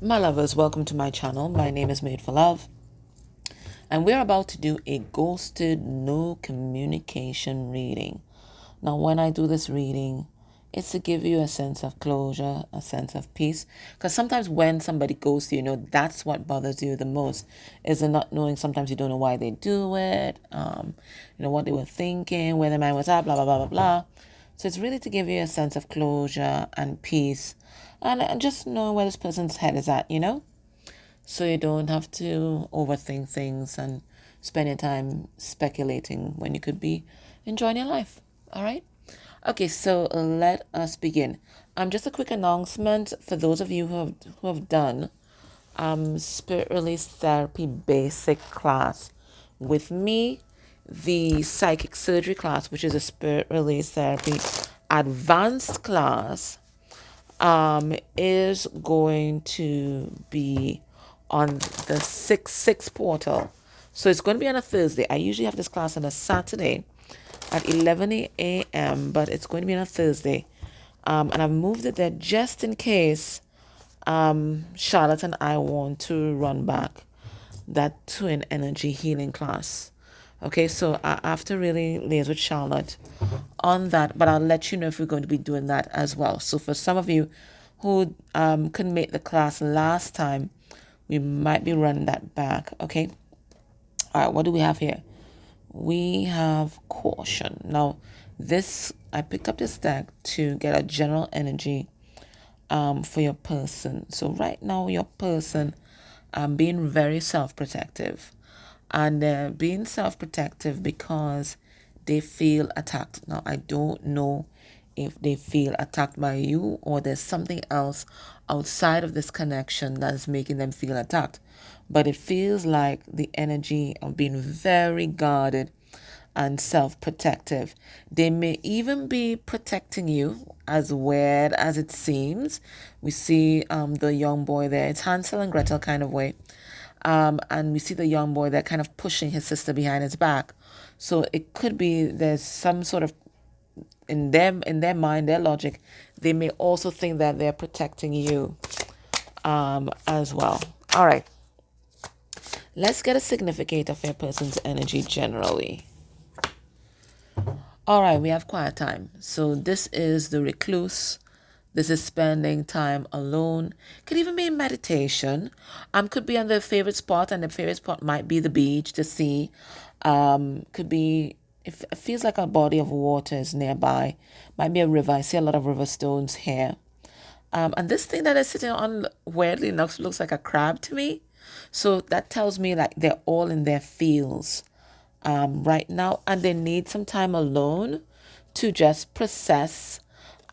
My lovers, welcome to my channel. My name is Made for Love, and we're about to do a ghosted no communication reading. Now, when I do this reading, it's to give you a sense of closure, a sense of peace. Because sometimes when somebody ghosts you, that's what bothers you the most, is the not knowing. Sometimes you don't know why they do it, what they were thinking, where their mind was at, blah, blah, blah, blah, blah. So it's really to give you a sense of closure and peace and just know where this person's head is at. So you don't have to overthink things and spend your time speculating when you could be enjoying your life. All right? Okay, so let us begin. Just a quick announcement for those of you who have done spirit release therapy basic class with me, the psychic surgery class, which is a spirit release therapy advanced class, is going to be on the 6 portal. So it's going to be on a Thursday. I usually have this class on a Saturday at 11 a.m., but it's going to be on a Thursday. And I've moved it there just in case Charlotte and I want to run back that twin energy healing class. Okay, so I have to really liaise with Charlotte on that, but I'll let you know if we're going to be doing that as well. So for some of you who couldn't make the class last time, we might be running that back. Okay. All right. What do we have here? We have caution. Now, I picked up this deck to get a general energy for your person. So right now, your person being very self-protective, and being self-protective because they feel attacked. Now, I don't know if they feel attacked by you or there's something else outside of this connection that is making them feel attacked. But it feels like the energy of being very guarded and self-protective. They may even be protecting you, as weird as it seems. We see the young boy there. It's Hansel and Gretel kind of way. And we see the young boy there kind of pushing his sister behind his back. So it could be there's some sort of in their mind, their logic, they may also think that they're protecting you as well. All right. Let's get a significant of your person's energy generally. All right, we have quiet time. So this is the recluse. This is spending time alone. Could even be meditation. Could be on their favorite spot, and the favorite spot might be the beach, the sea. Could be if it feels like a body of water is nearby. Might be a river. I see a lot of river stones here. And this thing that is sitting on weirdly enough looks like a crab to me. So that tells me like they're all in their fields right now, and they need some time alone to just process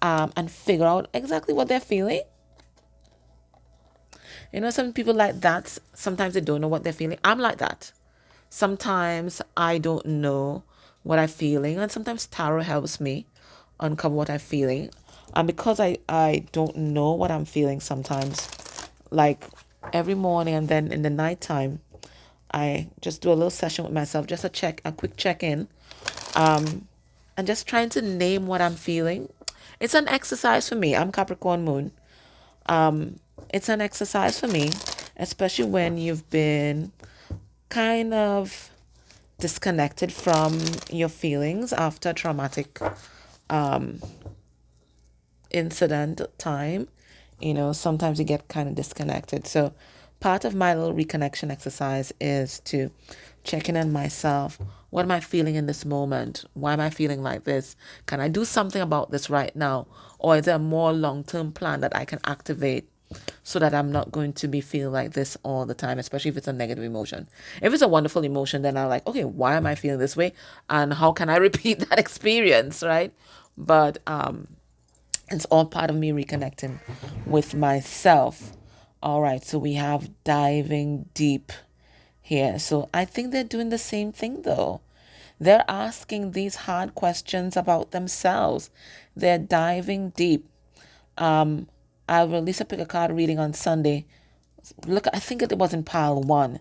and figure out exactly what they're feeling. Some people like that. Sometimes they don't know what they're feeling. I'm like that. Sometimes I don't know what I'm feeling, and sometimes tarot helps me uncover what I'm feeling. And because I don't know what I'm feeling sometimes, like every morning and then in the nighttime, I just do a little session with myself, just a quick check-in, and just trying to name what I'm feeling. It's an exercise for me. I'm Capricorn moon. It's an exercise for me, especially when you've been kind of disconnected from your feelings after traumatic incident time. Sometimes you get kind of disconnected. So part of my little reconnection exercise is to check in on myself. What am I feeling in this moment? Why am I feeling like this? Can I do something about this right now? Or is there a more long-term plan that I can activate so that I'm not going to be feeling like this all the time, especially if it's a negative emotion. If it's a wonderful emotion, then I'm like, okay, why am I feeling this way? And how can I repeat that experience, right? But it's all part of me reconnecting with myself. All right, so we have diving deep here. So I think they're doing the same thing though. They're asking these hard questions about themselves. They're diving deep. I'll release a pick a card reading on Sunday. Look, I think it was in pile one.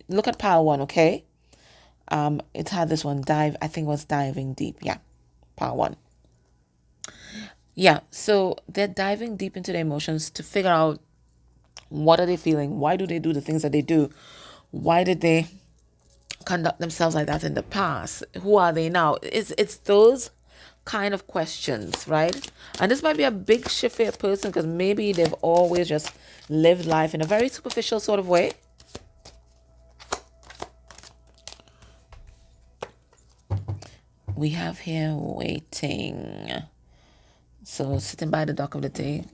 Look at pile one, okay? It had this one dive. I think it was diving deep. Yeah, pile one. Yeah, so they're diving deep into their emotions to figure out What are they feeling? Why do they do the things that they do? Why did they conduct themselves like that in the past? Who are they now? It's those kind of questions, right? And this might be a big shift for a person because maybe they've always just lived life in a very superficial sort of way. We have here waiting. So sitting by the dock of the day,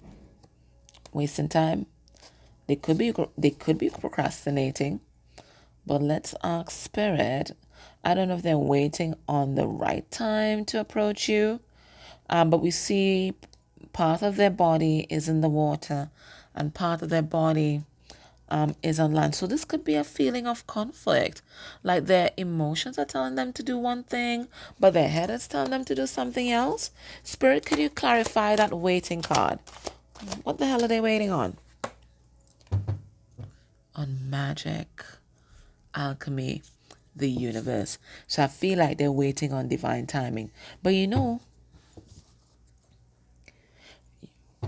wasting time. They could be procrastinating. But let's ask Spirit. I don't know if they're waiting on the right time to approach you. But we see part of their body is in the water and part of their body is on land. So this could be a feeling of conflict. Like their emotions are telling them to do one thing, but their head is telling them to do something else. Spirit, could you clarify that waiting card? What the hell are they waiting on? On magic, alchemy, the universe. So I feel like they're waiting on divine timing. But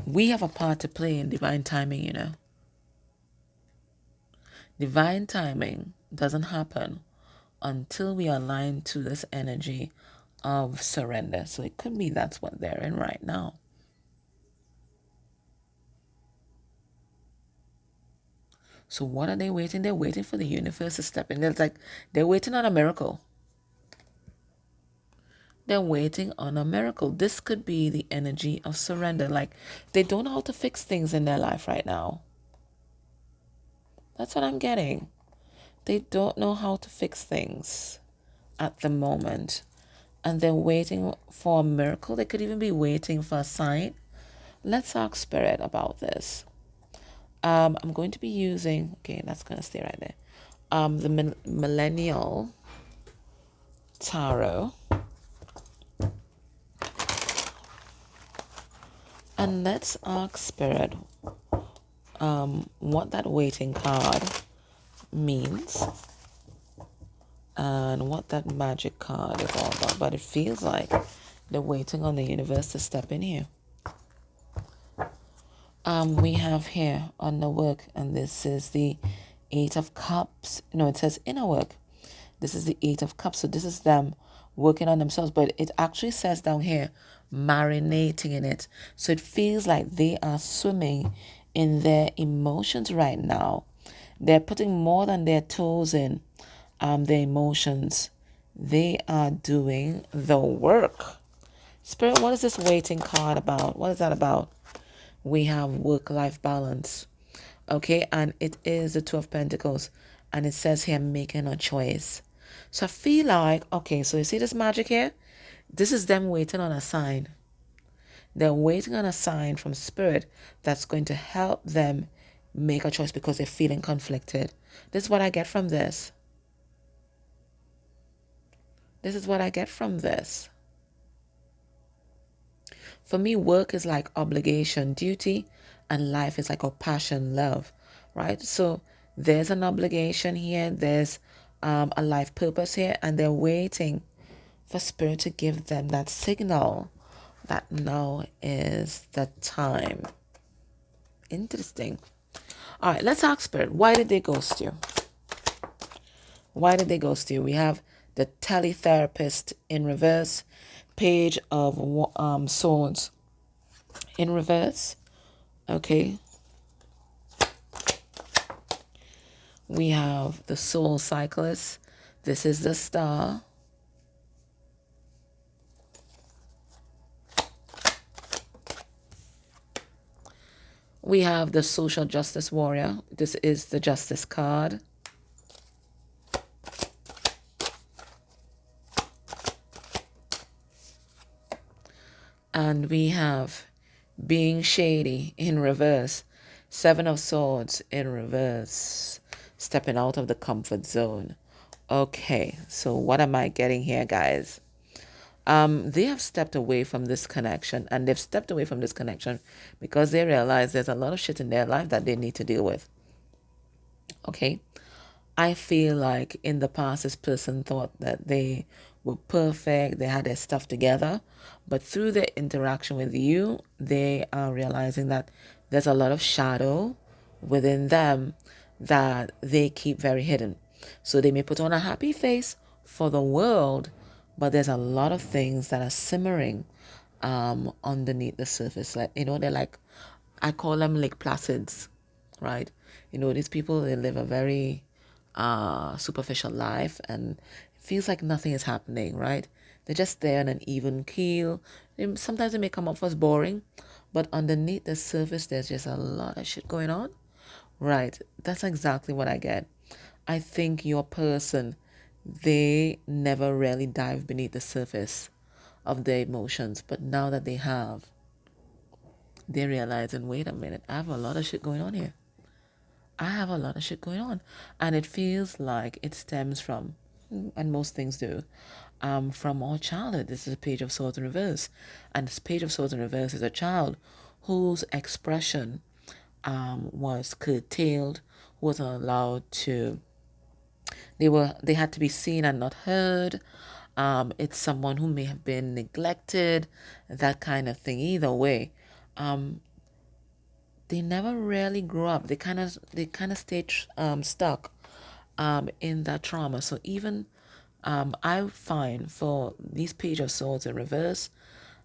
we have a part to play in divine timing. Divine timing doesn't happen until we align to this energy of surrender. So it could be that's what they're in right now. So what are they waiting? They're waiting for the universe to step in. It's like they're waiting on a miracle. They're waiting on a miracle. This could be the energy of surrender. Like they don't know how to fix things in their life right now. That's what I'm getting. They don't know how to fix things at the moment. And they're waiting for a miracle. They could even be waiting for a sign. Let's ask Spirit about this. I'm going to be using, okay, that's going to stay right there. The Millennial Tarot. And let's ask Spirit what that waiting card means and what that magic card is all about. But it feels like they're waiting on the universe to step in here. We have here on the work, and this is the Eight of Cups. No, it says inner work. This is the Eight of Cups. So this is them working on themselves, but it actually says down here, marinating in it. So it feels like they are swimming in their emotions right now. They're putting more than their toes in their emotions. They are doing the work. Spirit, what is this waiting card about? What is that about? We have work-life balance. Okay, and it is the Two of Pentacles. And it says here, making a choice. So I feel like, okay, so you see this magic here? This is them waiting on a sign. They're waiting on a sign from Spirit that's going to help them make a choice because they're feeling conflicted. This is what I get from this. This is what I get from this. For me, work is like obligation, duty, and life is like a passion, love, right? So there's an obligation here. There's a life purpose here, and they're waiting for Spirit to give them that signal that now is the time. Interesting. All right, let's ask Spirit, why did they ghost you? Why did they ghost you? We have the teletherapist in reverse, Page of Swords in reverse. Okay. We have the Soul Cyclist. This is the Star. We have the Social Justice Warrior. This is the Justice card. And we have Being Shady in reverse. Seven of Swords in reverse. Stepping out of the comfort zone. Okay, so what am I getting here, guys? They have stepped away from this connection, and they've stepped away from this connection because they realize there's a lot of shit in their life that they need to deal with. Okay? I feel like in the past, this person thought that they were perfect, they had their stuff together, but through their interaction with you, they are realizing that there's a lot of shadow within them that they keep very hidden. So they may put on a happy face for the world, but there's a lot of things that are simmering underneath the surface. Like, they're like, I call them Lake Placids, right? These people, they live a very superficial life, and it feels like nothing is happening, right? They're just there on an even keel. Sometimes it may come off as boring, but underneath the surface, there's just a lot of shit going on. Right. That's exactly what I get. I think your person, they never really dive beneath the surface of their emotions, but now that they have, they realize, and wait a minute, I have a lot of shit going on here. I have a lot of shit going on. And it feels like it stems from, and most things do, from our childhood. This is a page of swords in reverse. And this page of swords in reverse is a child whose expression was curtailed, who wasn't allowed to, they had to be seen and not heard. It's someone who may have been neglected, that kind of thing. Either way, they never really grew up. They kind of stayed stuck in that trauma. So even I find for these page of swords in reverse,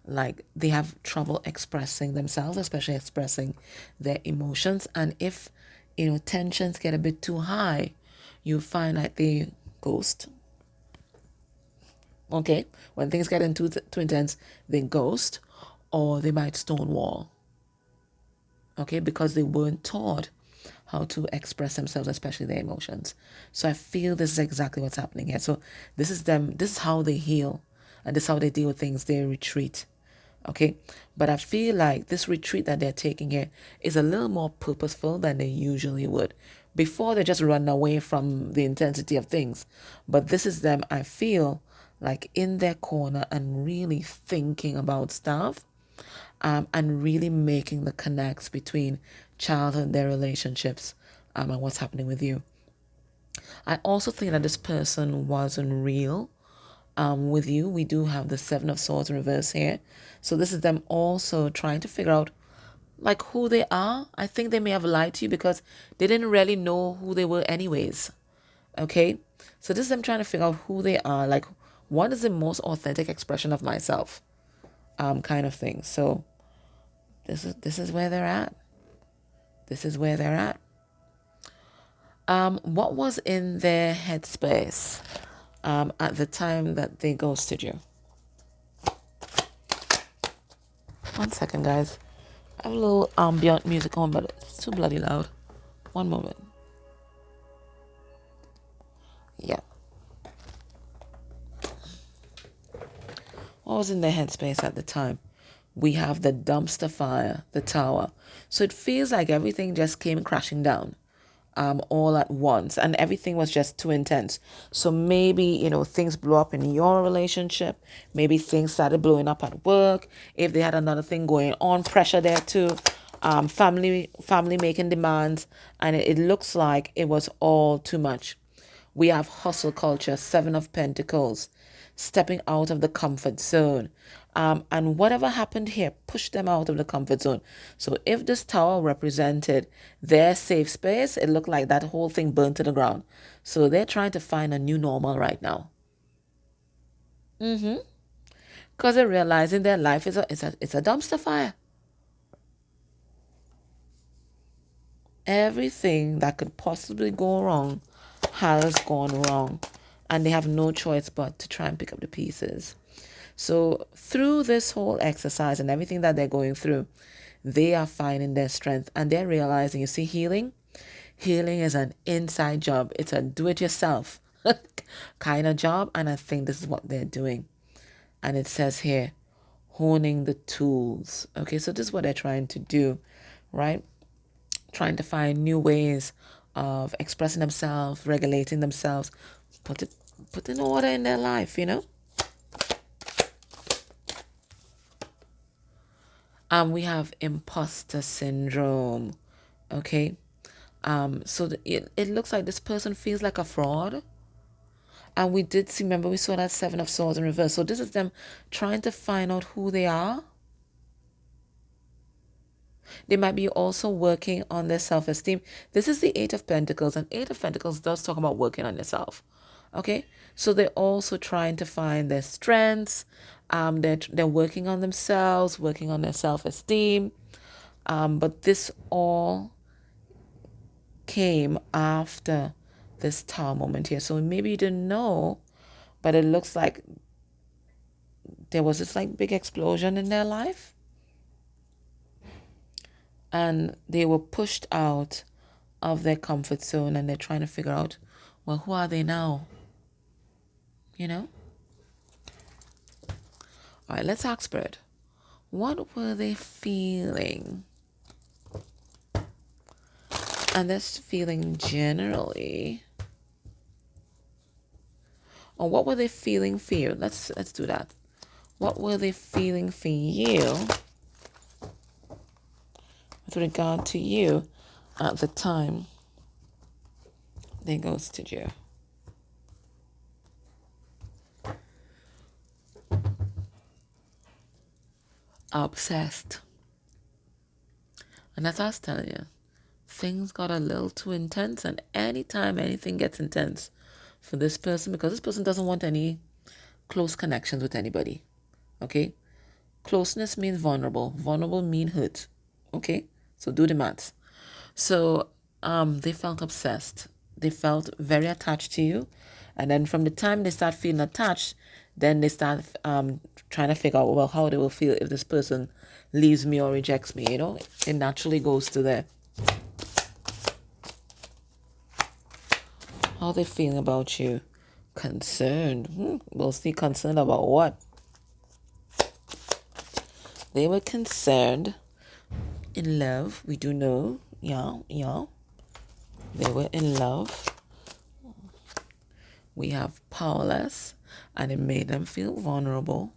like they have trouble expressing themselves, especially expressing their emotions. And if tensions get a bit too high, you find like they ghost. Okay, when things get into too intense, they ghost, or they might stonewall. Okay, because they weren't taught how to express themselves, especially their emotions. So I feel this is exactly what's happening here. So this is them, this is how they heal, and this is how they deal with things. They retreat. Okay, but I feel like this retreat that they're taking here is a little more purposeful than they usually would. Before, they just run away from the intensity of things, but this is them, I feel like, in their corner and really thinking about stuff, and really making the connects between childhood, their relationships, and what's happening with you. I also think that this person wasn't real with you. We do have the Seven of Swords in reverse here. So this is them also trying to figure out like who they are. I think they may have lied to you because they didn't really know who they were anyways. Okay? So this is them trying to figure out who they are. Like, what is the most authentic expression of myself? Kind of thing. So this is where they're at. This is where they're at. What was in their headspace at the time that they ghosted you? One second, guys. I have a little ambient music on, but it's too bloody loud. One moment. Yeah. What was in their headspace at the time? We have the dumpster fire, the tower. So it feels like everything just came crashing down. All at once, and everything was just too intense. So maybe things blew up in your relationship, maybe things started blowing up at work. If they had another thing going on, pressure there too, family making demands, and it looks like it was all too much. We have hustle culture, Seven of Pentacles, stepping out of the comfort zone. And whatever happened here pushed them out of the comfort zone. So if this tower represented their safe space, it looked like that whole thing burned to the ground. So they're trying to find a new normal right now. Because they're realizing their life it's a dumpster fire. Everything that could possibly go wrong has gone wrong. And they have no choice but to try and pick up the pieces. So through this whole exercise and everything that they're going through, they are finding their strength and they're realizing, you see, healing is an inside job. It's a do-it-yourself kind of job. And I think this is what they're doing. And it says here, honing the tools. Okay, so this is what they're trying to do, right? Trying to find new ways of expressing themselves, regulating themselves, putting order in their life, We have imposter syndrome. Okay. So it looks like this person feels like a fraud. And we did see, remember, we saw that Seven of Swords in reverse. So this is them trying to find out who they are. They might be also working on their self-esteem. This is the Eight of Pentacles, and Eight of Pentacles does talk about working on yourself. Okay, so they're also trying to find their strengths. They're working on themselves, working on their self-esteem. But this all came after this Tower moment here. So maybe you didn't know, but it looks like there was this like big explosion in their life, and they were pushed out of their comfort zone, and they're trying to figure out, well, who are they now? You know? All right, let's ask Spirit. What were they feeling? And this feeling generally, or what were they feeling for you? Let's do that. What were they feeling for you with regard to you at the time they ghosted you? Obsessed. And as I was telling you, things got a little too intense, and anytime anything gets intense for this person, because this person doesn't want any close connections with anybody. Okay? Closeness means vulnerable. Vulnerable mean hurt. Okay? So do the maths. So they felt obsessed. They felt very attached to you. And then from the time they start feeling attached, then they start trying to figure out, well, how they will feel if this person leaves me or rejects me. You know, it naturally goes to there. How they feeling about you? Concerned. We'll see concerned about what? They were concerned. In love, we do know. Yeah. They were in love. We have powerless, and it made them feel vulnerable.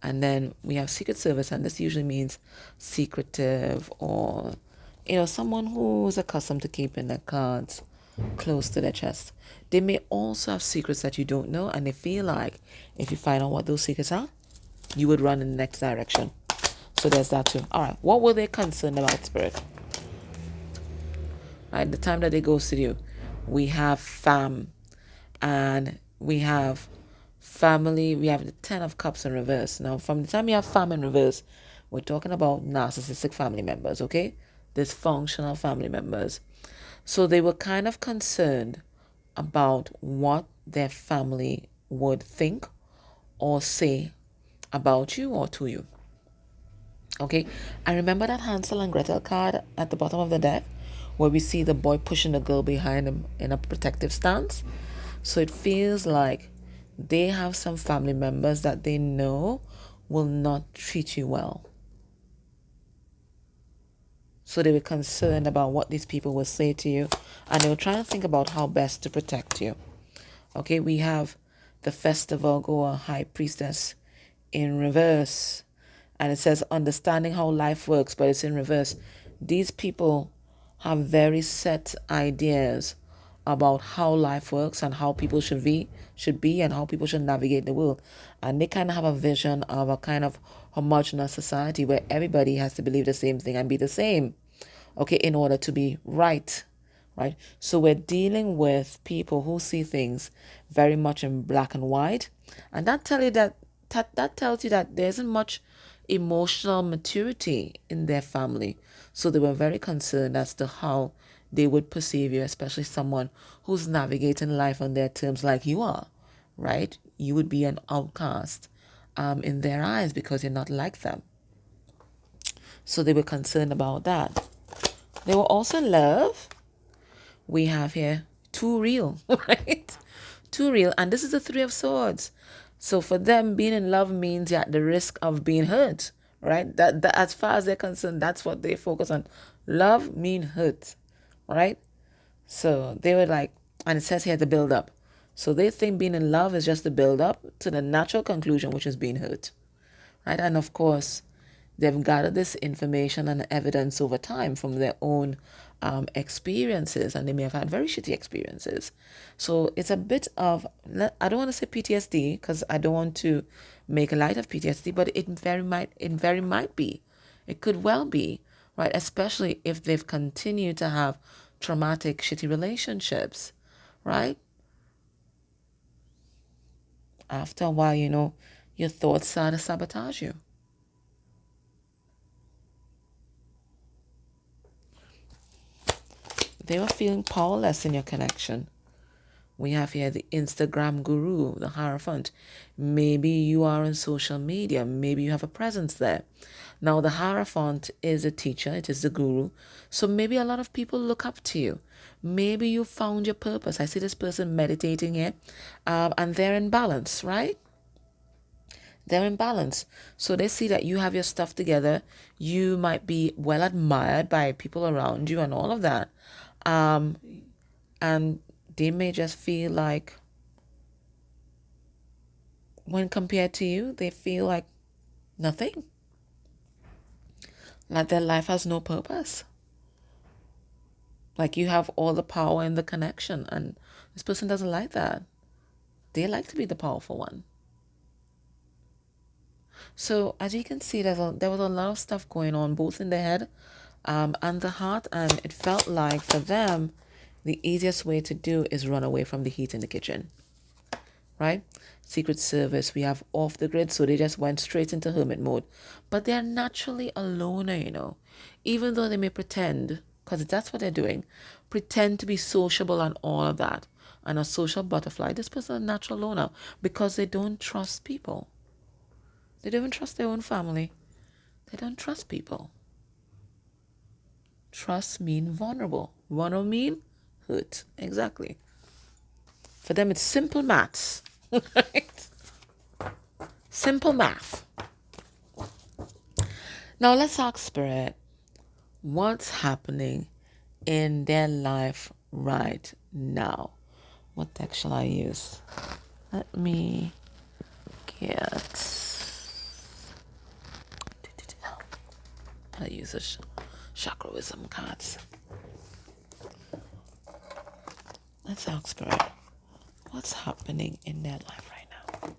And then we have Secret Service, and this usually means secretive, or, someone who's accustomed to keeping their cards close to their chest. They may also have secrets that you don't know, and they feel like if you find out what those secrets are, you would run in the next direction. So there's that too. All right, what were they concerned about, Spirit? Right, the time that they ghosted you, we have fam, and we have family. We have the 10 of Cups in reverse. Now, from the time you have fam in reverse, we're talking about narcissistic family members, okay? Dysfunctional family members. So they were kind of concerned about what their family would think or say about you or to you. Okay, and remember that Hansel and Gretel card at the bottom of the deck, where we see the boy pushing the girl behind him in a protective stance? So it feels like they have some family members that they know will not treat you well. So they were concerned about what these people will say to you, and they were trying to think about how best to protect you. Okay, we have the festival goer high priestess in reverse, and it says understanding how life works, but it's in reverse. These people have very set ideas about how life works and how people should be and how people should navigate the world. And they kind of have a vision of a kind of homogenous society where everybody has to believe the same thing and be the same, okay, in order to be right. So we're dealing with people who see things very much in black and white, and that tells you that there isn't much emotional maturity in their family. So they were very concerned as to how they would perceive you, especially someone who's navigating life on their terms like you are, right? You would be an outcast in their eyes because you're not like them. So they were concerned about that. They were also in love. We have here too real, right? Too real. And this is the Three of Swords. So for them, being in love means you're at the risk of being hurt, right? That as far as they're concerned, that's what they focus on. Love mean hurt, right? So they were like, and it says here the build up. So they think being in love is just the build up to the natural conclusion, which is being hurt, right? And of course, They've gathered this information and evidence over time from their own experiences, and they may have had very shitty experiences. So it's a bit of, I don't want to say PTSD because I don't want to make light of PTSD, but it very might be. It could well be, right? Especially if they've continued to have traumatic, shitty relationships, right? After a while, your thoughts start to sabotage you. They were feeling powerless in your connection. We have here the Instagram guru, the Hierophant. Maybe you are on social media. Maybe you have a presence there. Now, the Hierophant is a teacher. It is the guru. So maybe a lot of people look up to you. Maybe you found your purpose. I see this person meditating here, and they're in balance, right? They're in balance. So they see that you have your stuff together. You might be well admired by people around you and all of that. Um, and they may just feel like, when compared to you, they feel like nothing, like their life has no purpose. Like you have all the power in the connection, and this person doesn't like that. They like to be the powerful one. So as you can see, there was a lot of stuff going on both in the head and the heart, and it felt like for them, the easiest way to do is run away from the heat in the kitchen, right? Secret Service, we have off the grid, so they just went straight into hermit mode. But they're naturally a loner. Even though they may pretend, because that's what they're doing, pretend to be sociable and all of that, and a social butterfly. This person is a natural loner because they don't trust people. They don't even trust their own family. They don't trust people. Trust mean vulnerable. Vulnerable mean hurt. Exactly. For them, it's simple maths. Right? Simple math. Now let's ask Spirit, what's happening in their life right now? What deck shall I use? Let me get... I use a chakra wisdom cards. Let's ask Spirit, what's happening in their life right now?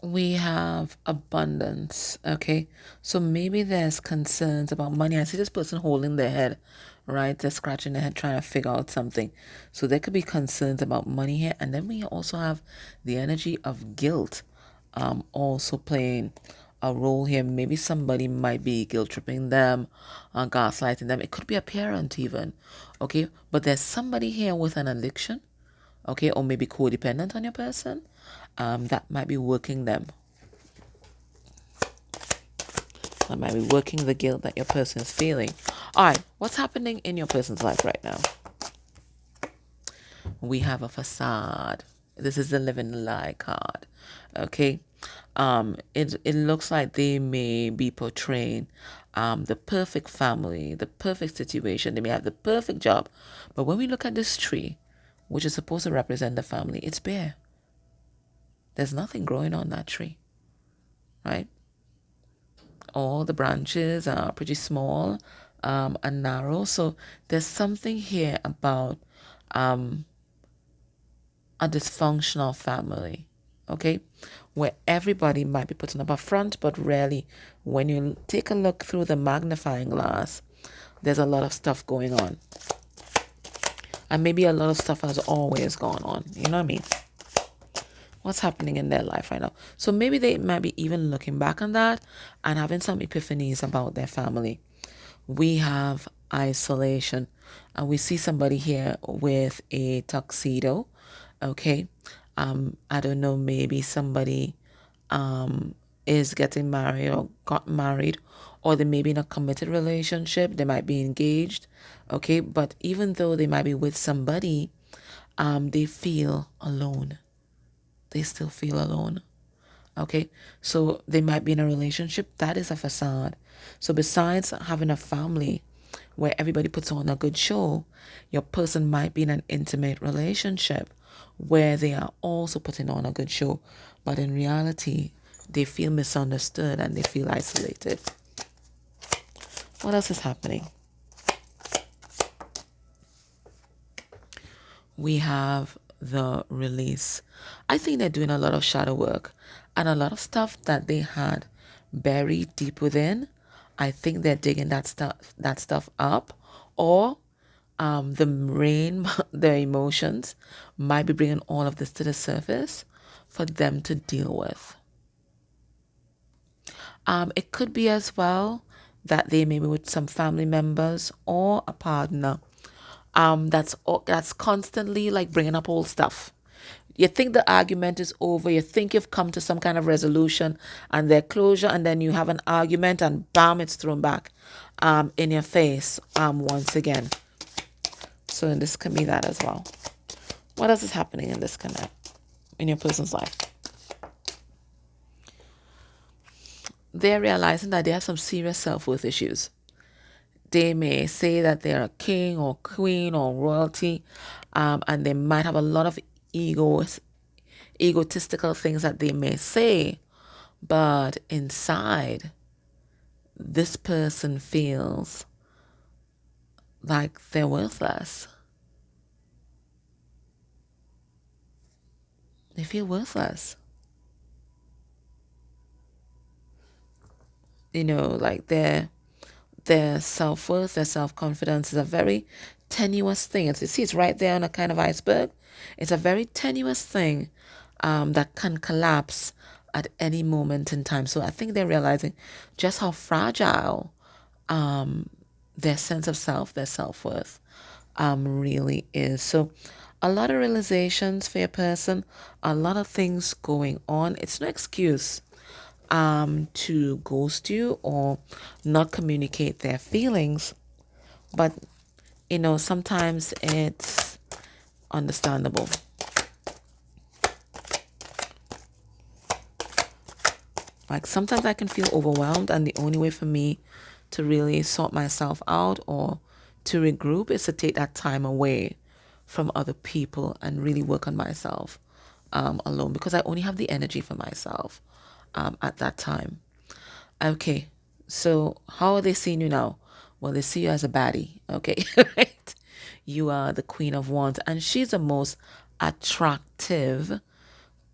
We have abundance, okay? So maybe there's concerns about money. I see this person holding their head, right? They're scratching their head trying to figure out something. So there could be concerns about money here. And then we also have the energy of guilt also playing a role here. Maybe somebody might be guilt tripping them, gaslighting them. It could be a parent even, okay? But there's somebody here with an addiction, okay, or maybe codependent on your person, that might be working them. That might be working the guilt that your person is feeling. All right, what's happening in your person's life right now? We have a facade. This is the living lie card, okay? It looks like they may be portraying the perfect family, the perfect situation. They may have the perfect job, but when we look at this tree, which is supposed to represent the family, it's bare. There's nothing growing on that tree, right? All the branches are pretty small and narrow. So there's something here about a dysfunctional family, okay? Where everybody might be putting up a front, but rarely, when you take a look through the magnifying glass, there's a lot of stuff going on. And maybe a lot of stuff has always gone on. You know what I mean? What's happening in their life right now? So maybe they might be even looking back on that and having some epiphanies about their family. We have isolation, and we see somebody here with a tuxedo. Okay, I don't know, maybe somebody is getting married or got married, or they may be in a committed relationship, they might be engaged, okay? But even though they might be with somebody, they feel alone. They still feel alone. Okay, so they might be in a relationship that is a facade. So besides having a family where everybody puts on a good show, your person might be in an intimate relationship where they are also putting on a good show, but in reality they feel misunderstood and they feel isolated. What else is happening? We have the release. I think they're doing a lot of shadow work and a lot of stuff that they had buried deep within. I think they're digging that stuff up, or the brain, their emotions might be bringing all of this to the surface for them to deal with. It could be as well that they may be with some family members or a partner that's constantly like bringing up old stuff. You think the argument is over, you think you've come to some kind of resolution and their closure, and then you have an argument and bam, it's thrown back in your face once again. So this can be that as well. What else is happening in this connect in your person's life? They're realizing that they have some serious self-worth issues. They may say that they're a king or queen or royalty, and they might have a lot of egotistical things that they may say, but inside, this person feels like they're worthless. They feel worthless. Like their self-worth, their self-confidence is a very tenuous thing. It's right there on a kind of iceberg. It's a very tenuous thing that can collapse at any moment in time. So I think they're realizing just how fragile their sense of self, their self-worth really is. So a lot of realizations for your person, a lot of things going on. It's no excuse to ghost you or not communicate their feelings, but sometimes it's understandable. Like sometimes I can feel overwhelmed, and the only way for me to really sort myself out or to regroup is to take that time away from other people and really work on myself alone, because I only have the energy for myself at that time. Okay, so how are they seeing you now? Well, they see you as a baddie, okay? Right? You are the Queen of Wands, and she's the most attractive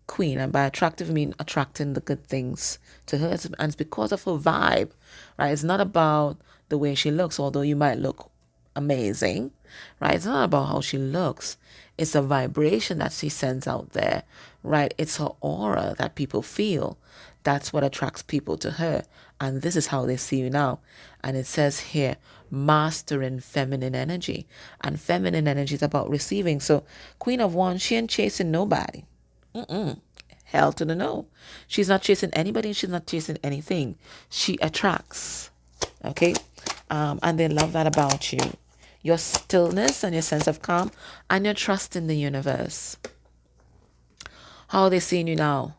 queen. And by attractive, I mean attracting the good things to her. And it's because of her vibe, right? It's not about the way she looks, although you might look amazing, right? It's not about how she looks. It's a vibration that she sends out there, right? It's her aura that people feel. That's what attracts people to her. And this is how they see you now. And it says here, mastering feminine energy. And feminine energy is about receiving. So Queen of Wands, she ain't chasing nobody. Hell to the no. She's not chasing anybody. She's not chasing anything. She attracts. Okay? And they love that about you. Your stillness and your sense of calm and your trust in the universe. How are they seeing you now?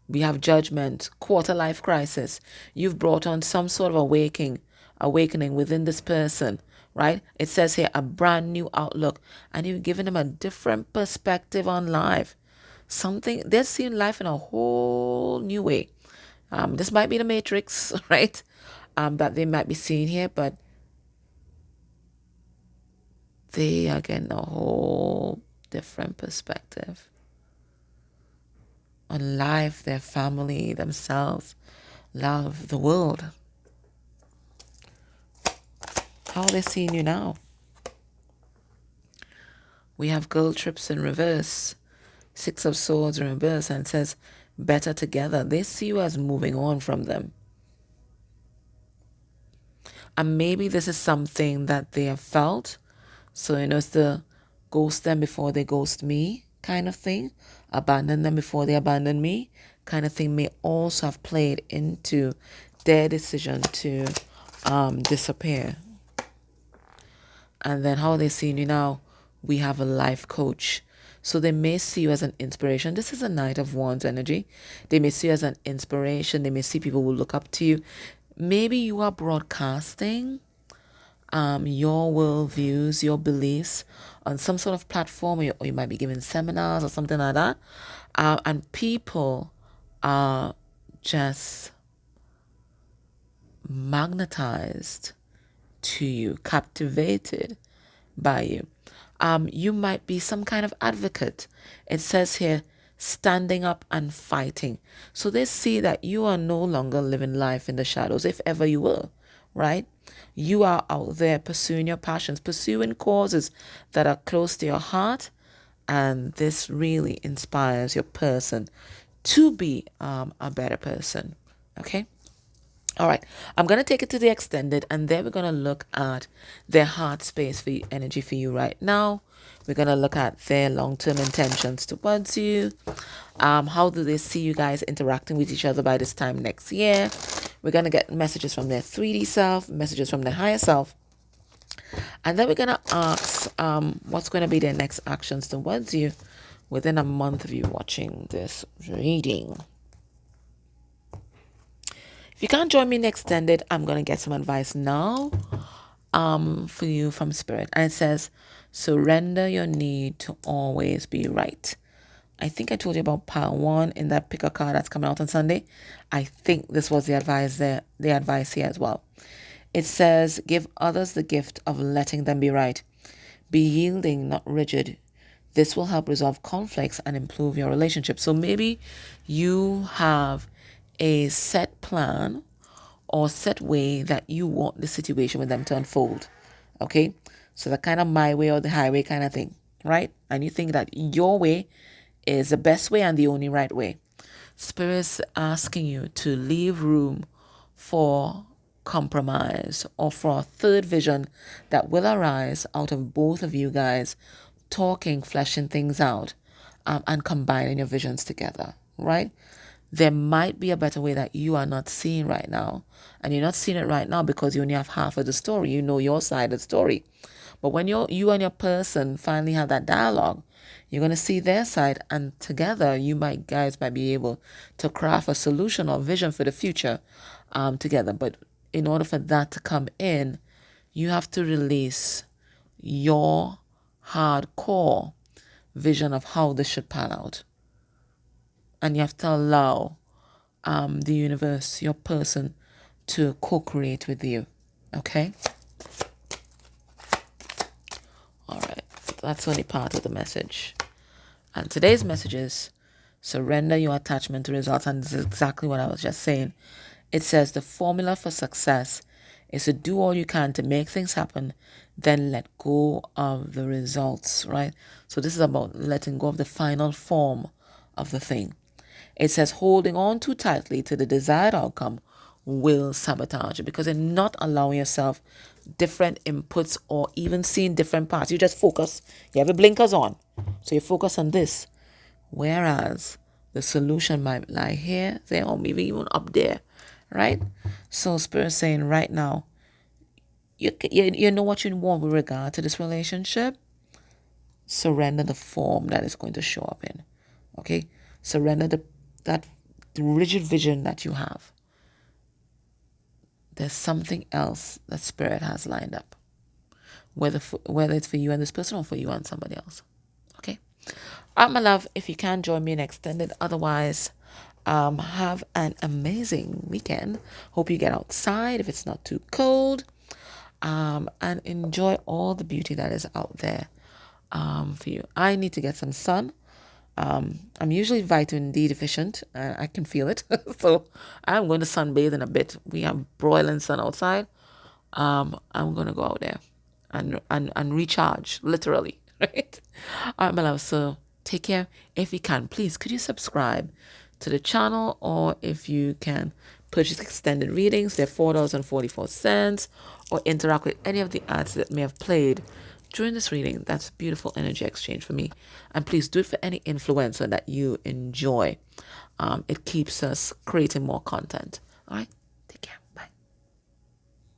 We have judgment, quarter life crisis. You've brought on some sort of awakening within this person, right? It says here a brand new outlook, and you've given them a different perspective on life. They're seeing life in a whole new way. This might be the matrix, right? That they might be seeing here, but they are getting a whole different perspective on life, their family, themselves, love, the world. How are they seeing you now? We have gold trips in reverse, Six of Swords in reverse, and it says better together. They see you as moving on from them. And maybe this is something that they have felt. So, it's the ghost them before they ghost me kind of thing, abandon them before they abandon me kind of thing, may also have played into their decision to disappear. And then how they see you now, we have a life coach. So they may see you as an inspiration. This is a Knight of Wands energy. They may see you as an inspiration. They may see people who look up to you. Maybe you are broadcasting your worldviews, your beliefs on some sort of platform, or you might be giving seminars or something like that. And people are just magnetized to you, captivated by you. You might be some kind of advocate. It says here, standing up and fighting. So they see that you are no longer living life in the shadows, if ever you will, right? You are out there pursuing your passions, pursuing causes that are close to your heart. And this really inspires your person to be a better person. Okay? All right, I'm going to take it to the extended, and then we're going to look at their heart space for you, energy for you right now. We're going to look at their long-term intentions towards you. How do they see you guys interacting with each other by this time next year? We're going to get messages from their 3D self, messages from their higher self. And then we're going to ask what's going to be their next actions towards you within a month of you watching this reading. If you can't join me in extended, I'm going to get some advice now for you from Spirit. And it says, surrender your need to always be right. I think I told you about Power 1 in that pick a card that's coming out on Sunday. I think this was the advice there, the advice here as well. It says, give others the gift of letting them be right. Be yielding, not rigid. This will help resolve conflicts and improve your relationship. So maybe you have a set plan or set way that you want the situation with them to unfold. Okay? So the kind of my way or the highway kind of thing, right? And you think that your way is the best way and the only right way. Spirit's asking you to leave room for compromise or for a third vision that will arise out of both of you guys talking, fleshing things out, and combining your visions together, right? There might be a better way that you are not seeing right now. And you're not seeing it right now because you only have half of the story. You know your side of the story. But when you and your person finally have that dialogue, you're going to see their side. And together, guys might be able to craft a solution or vision for the future together. But in order for that to come in, you have to release your hardcore vision of how this should pan out. And you have to allow the universe, your person, to co-create with you. Okay? All right. That's only part of the message. And today's message is surrender your attachment to results. And this is exactly what I was just saying. It says the formula for success is to do all you can to make things happen, then let go of the results, right? So this is about letting go of the final form of the thing. It says holding on too tightly to the desired outcome will sabotage you because you're not allowing yourself different inputs or even seeing different parts. You just focus. You have your blinkers on. So you focus on this. Whereas the solution might lie here, there, or maybe even up there, right? So Spirit's saying right now, you know what you want with regard to this relationship. Surrender the form that is going to show up in. Okay? Surrender the rigid vision that you have. There's something else that Spirit has lined up. Whether it's for you and this person or for you and somebody else. Okay? All right, my love, if you can join me in extended. Otherwise, have an amazing weekend. Hope you get outside if it's not too cold. And enjoy all the beauty that is out there for you. I need to get some sun. I'm usually vitamin D deficient. I can feel it. So I'm going to sunbathe in a bit. We have broiling sun outside. I'm going to go out there and recharge, literally. Right? All right, my love. So take care. If you can, please, could you subscribe to the channel? Or if you can, purchase extended readings. They're $4.44. Or interact with any of the ads that may have played during this reading, that's beautiful energy exchange for me. And please do it for any influencer that you enjoy. It keeps us creating more content. All right.